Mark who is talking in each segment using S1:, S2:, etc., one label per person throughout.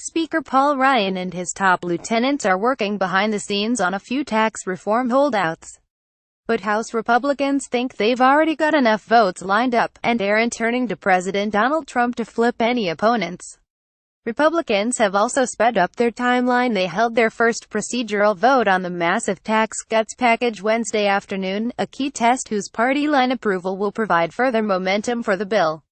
S1: Speaker Paul Ryan and his top lieutenants are working behind the scenes on a few tax reform holdouts. But House Republicans think they've already got enough votes lined up, and aren't turning to President Donald Trump to flip any opponents. Republicans have also sped up their timeline. They held their first procedural vote on the massive tax cuts package Wednesday afternoon, a key test whose party line approval will provide further momentum for the bill.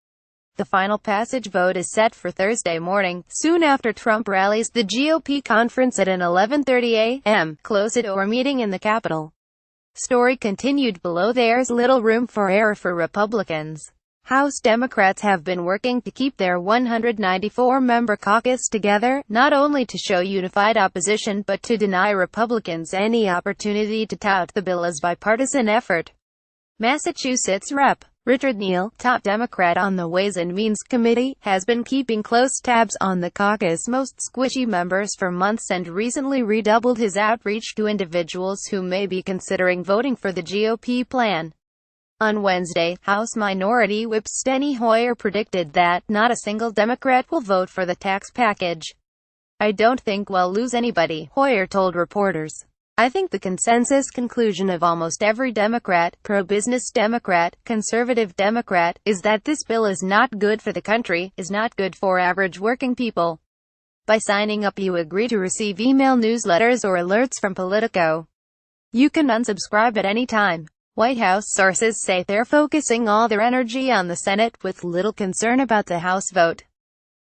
S1: The final passage vote is set for Thursday morning, soon after Trump rallies the GOP conference at an 11:30 a.m. closed-door meeting in the Capitol. Story continued below. There's little room for error for Republicans. House Democrats have been working to keep their 194-member caucus together, not only to show unified opposition but to deny Republicans any opportunity to tout the bill as bipartisan effort. Massachusetts Rep. Richard Neal, top Democrat on the Ways and Means Committee, has been keeping close tabs on the caucus' most squishy members for months and recently redoubled his outreach to individuals who may be considering voting for the GOP plan. On Wednesday, House Minority Whip Steny Hoyer predicted that not a single Democrat will vote for the tax package. "I don't think we'll lose anybody," Hoyer told reporters. "I think the consensus conclusion of almost every Democrat, pro-business Democrat, conservative Democrat, is that this bill is not good for the country, is not good for average working people. By signing up you agree to receive email newsletters or alerts from Politico. You can unsubscribe at any time." White House sources say they're focusing all their energy on the Senate, with little concern about the House vote.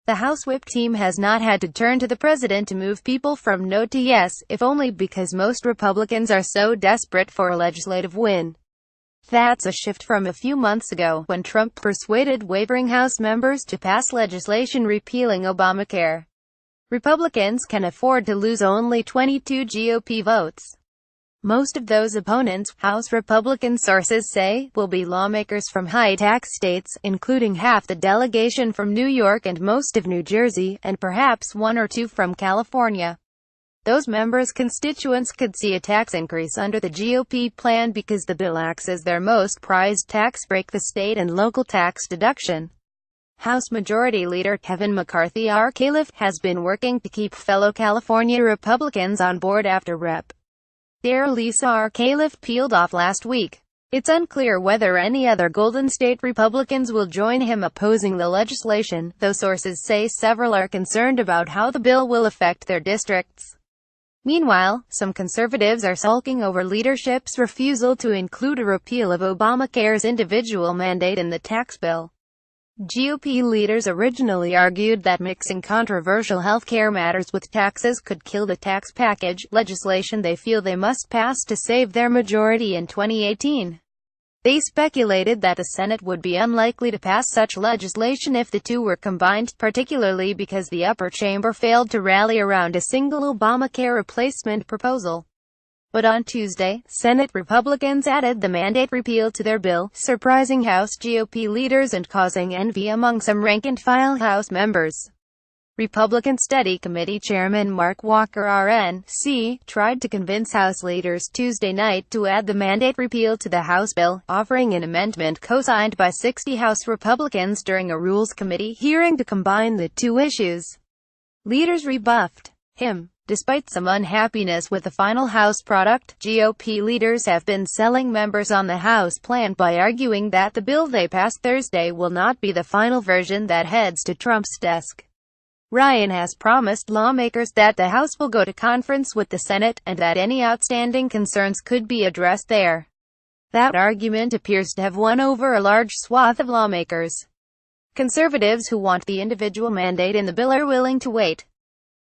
S1: The House Whip team has not had to turn to the president to move people from no to yes, if only because most Republicans are so desperate for a legislative win. That's a shift from a few months ago, when Trump persuaded wavering House members to pass legislation repealing Obamacare. Republicans can afford to lose only 22 GOP votes. Most of those opponents, House Republican sources say, will be lawmakers from high-tax states, including half the delegation from New York and most of New Jersey, and perhaps one or two from California. Those members' constituents could see a tax increase under the GOP plan because the bill acts as their most prized tax break, the state and local tax deduction. House Majority Leader Kevin McCarthy has been working to keep fellow California Republicans on board after Rep. Lisa peeled off last week. It's unclear whether any other Golden State Republicans will join him opposing the legislation, though sources say several are concerned about how the bill will affect their districts. Meanwhile, some conservatives are sulking over leadership's refusal to include a repeal of Obamacare's individual mandate in the tax bill. GOP leaders originally argued that mixing controversial healthcare matters with taxes could kill the tax package, legislation they feel they must pass to save their majority in 2018. They speculated that the Senate would be unlikely to pass such legislation if the two were combined, particularly because the upper chamber failed to rally around a single Obamacare replacement proposal. But on Tuesday, Senate Republicans added the mandate repeal to their bill, surprising House GOP leaders and causing envy among some rank-and-file House members. Republican Study Committee Chairman Mark Walker RNC tried to convince House leaders Tuesday night to add the mandate repeal to the House bill, offering an amendment co-signed by 60 House Republicans during a Rules Committee hearing to combine the two issues. Leaders rebuffed him. Despite some unhappiness with the final House product, GOP leaders have been selling members on the House plan by arguing that the bill they passed Thursday will not be the final version that heads to Trump's desk. Ryan has promised lawmakers that the House will go to conference with the Senate, and that any outstanding concerns could be addressed there. That argument appears to have won over a large swath of lawmakers. Conservatives who want the individual mandate in the bill are willing to wait.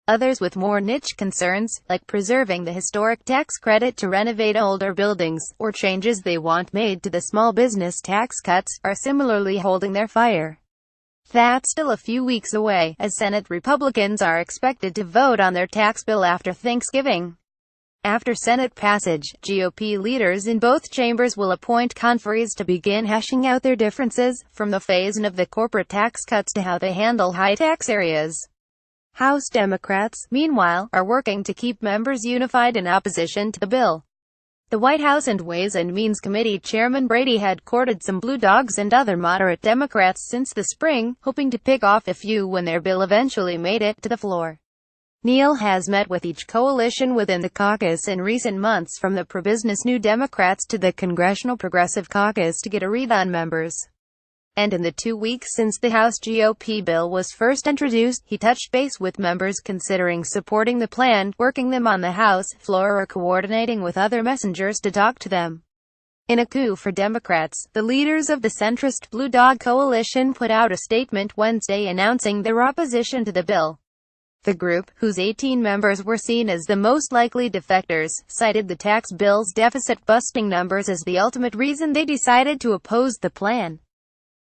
S1: Others with more niche concerns, like preserving the historic tax credit to renovate older buildings, or changes they want made to the small business tax cuts, are similarly holding their fire. That's still a few weeks away, as Senate Republicans are expected to vote on their tax bill after Thanksgiving. After Senate passage, GOP leaders in both chambers will appoint conferees to begin hashing out their differences, from the phase-in of the corporate tax cuts to how they handle high-tax areas. House Democrats, meanwhile, are working to keep members unified in opposition to the bill. The White House and Ways and Means Committee Chairman Brady had courted some blue dogs and other moderate Democrats since the spring, hoping to pick off a few when their bill eventually made it to the floor. Neal has met with each coalition within the caucus in recent months, from the pro-business New Democrats to the Congressional Progressive Caucus, to get a read on members. And in the 2 weeks since the House GOP bill was first introduced, he touched base with members considering supporting the plan, working them on the House floor, or coordinating with other messengers to talk to them. In a coup for Democrats, the leaders of the centrist Blue Dog Coalition put out a statement Wednesday announcing their opposition to the bill. The group, whose 18 members were seen as the most likely defectors, cited the tax bill's deficit-busting numbers as the ultimate reason they decided to oppose the plan.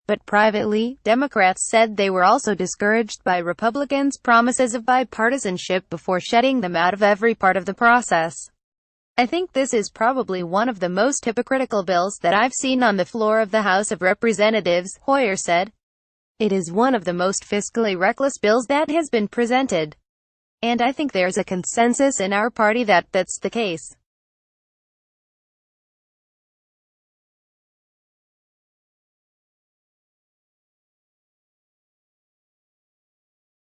S1: But privately, Democrats said they were also discouraged by Republicans' promises of bipartisanship before shutting them out of every part of the process. "I think this is probably one of the most hypocritical bills that I've seen on the floor of the House of Representatives," Hoyer said. "It is one of the most fiscally reckless bills that has been presented. And I think there's a consensus in our party that that's the case."